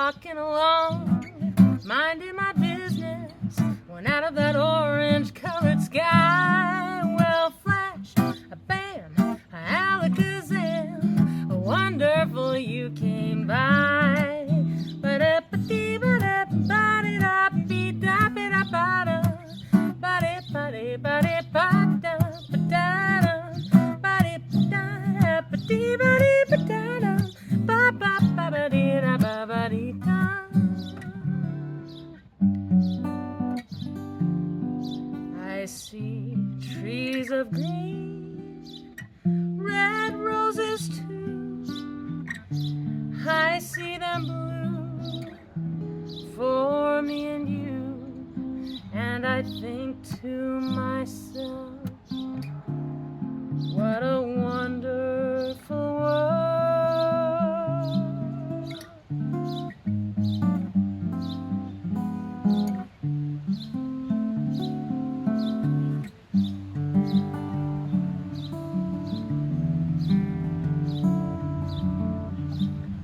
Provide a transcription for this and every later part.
walking along, minding my business, when out of that orange-colored sky, well, flash, a bam, a alakazam, a wonderful you came by. I see trees of green, red roses too. I see them bloom for me and you, and I think to myself, what a wonderful world.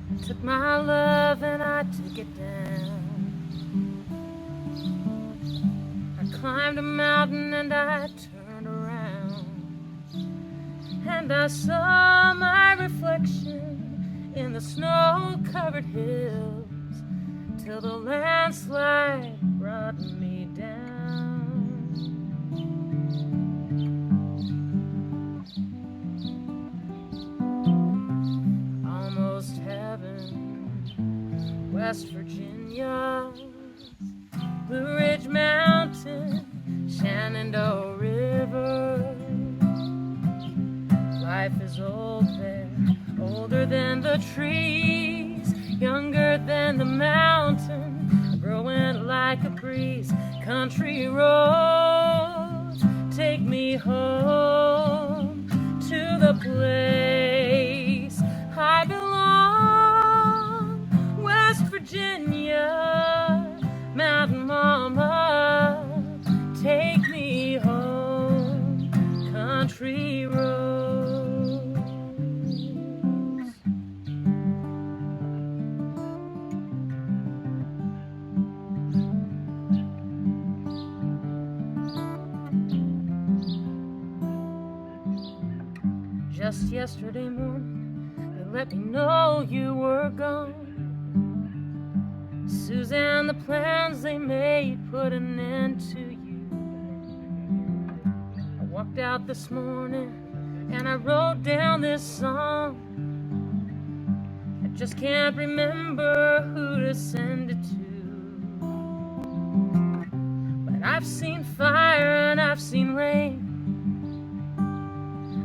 I took my love and I took it down. I climbed a mountain and I turned around, and I saw my reflection in the snow-covered hills, till the landslide brought me down. Almost heaven, West Virginia, Blue Ridge Mountain, Shenandoah River. Life is old there, older than the trees, younger than the mountain, growing like a breeze. Country roads take me home to the place I belong. West Virginia, Mountain Mama, take me home. Country roads. Just yesterday morning, they let me know you were gone. Suzanne, the plans they made put an end to you. I walked out this morning and I wrote down this song. I just can't remember who to send it to. But I've seen fire and I've seen rain.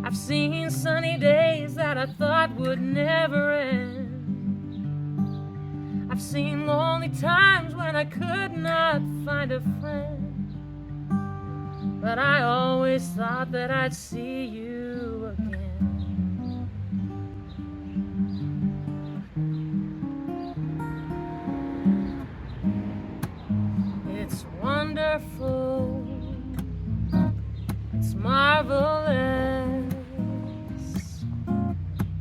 I've seen sunny days that I thought would never end. I've seen lonely times when I could not find a friend. But I always thought that I'd see you again. It's wonderful, it's marvelous.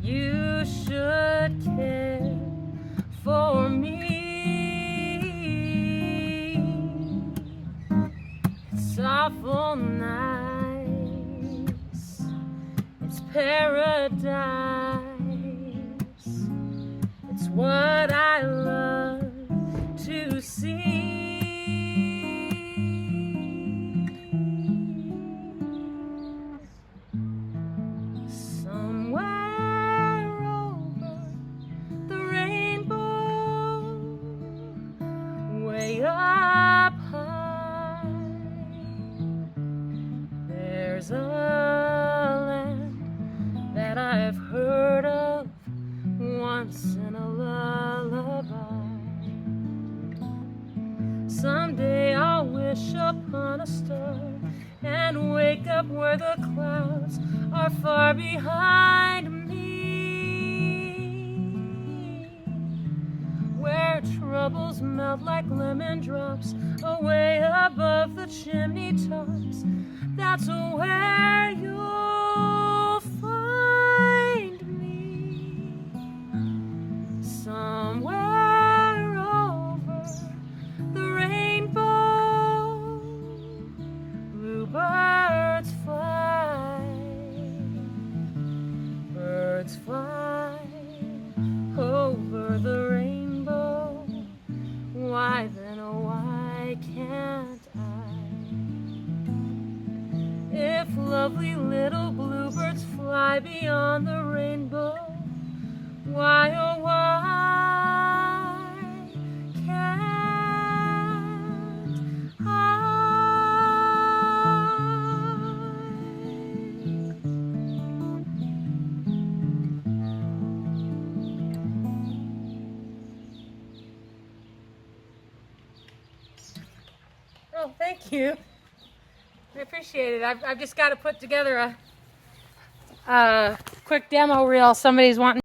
You should care for me. It's awful nice, it's paradise. It's what I love to see. Up high, there's a land that I've heard of once in a lullaby. Someday I'll wish upon a star and wake up where the clouds are far behind me, where troubles melt like lemon drops away above the chimney tops. That's where you'll find me, somewhere Oh, thank you. I appreciate it. I've just got to put together a quick demo reel. Somebody's wanting